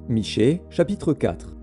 Michée, chapitre 4.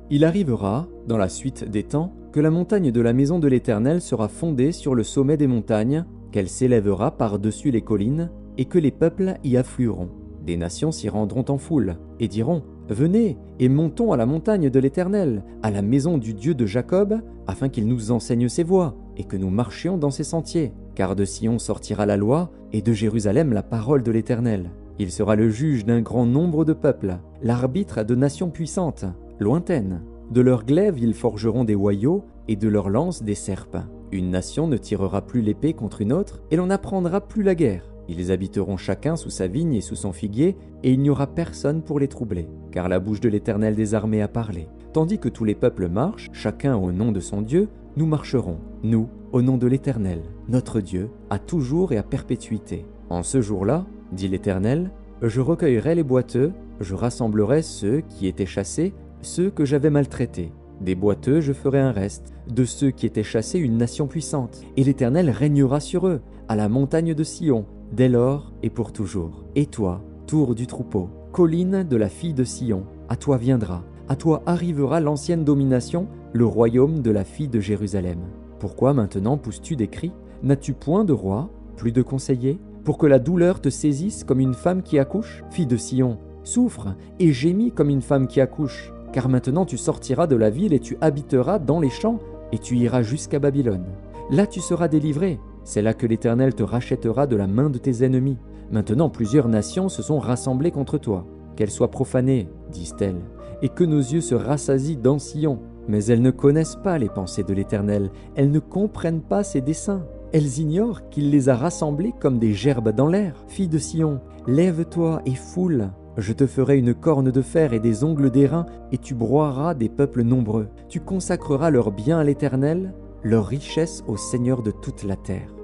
Il arrivera, dans la suite des temps, que la montagne de la maison de l'Éternel sera fondée sur le sommet des montagnes, qu'elle s'élèvera par-dessus les collines, et que les peuples y afflueront. Des nations s'y rendront en foule, et diront « Venez, et montons à la montagne de l'Éternel, à la maison du Dieu de Jacob, afin qu'il nous enseigne ses voies, et que nous marchions dans ses sentiers. Car de Sion sortira la loi, et de Jérusalem la parole de l'Éternel. Il sera le juge d'un grand nombre de peuples, l'arbitre de nations puissantes, lointaines. De leurs glaives ils forgeront des hoyaux, et de leurs lances des serpes. Une nation ne tirera plus l'épée contre une autre, et l'on n'apprendra plus la guerre. Ils habiteront chacun sous sa vigne et sous son figuier, et il n'y aura personne pour les troubler. Car la bouche de l'Éternel des armées a parlé. Tandis que tous les peuples marchent, chacun au nom de son Dieu, nous marcherons, nous, au nom de l'Éternel, notre Dieu, à toujours et à perpétuité. En ce jour-là, dit l'Éternel, je recueillerai les boiteux, je rassemblerai ceux qui étaient chassés, ceux que j'avais maltraités. Des boiteux je ferai un reste, de ceux qui étaient chassés une nation puissante. Et l'Éternel régnera sur eux, à la montagne de Sion, dès lors et pour toujours. Et toi, tour du troupeau, colline de la fille de Sion, à toi viendra, à toi arrivera l'ancienne domination, le royaume de la fille de Jérusalem. Pourquoi maintenant pousses-tu des cris? N'as-tu point de roi, plus de conseillers, pour que la douleur te saisisse comme une femme qui accouche? Fille de Sion, souffre et gémis comme une femme qui accouche. Car maintenant tu sortiras de la ville et tu habiteras dans les champs, et tu iras jusqu'à Babylone. Là tu seras délivré, c'est là que l'Éternel te rachètera de la main de tes ennemis. Maintenant plusieurs nations se sont rassemblées contre toi. Qu'elles soient profanées, disent-elles, et que nos yeux se rassasient dans Sion. Mais elles ne connaissent pas les pensées de l'Éternel, elles ne comprennent pas ses desseins. Elles ignorent qu'il les a rassemblées comme des gerbes dans l'air. Fille de Sion, lève-toi et foule. Je te ferai une corne de fer et des ongles d'airain, et tu broieras des peuples nombreux. Tu consacreras leurs biens à l'Éternel, leur richesse au Seigneur de toute la terre.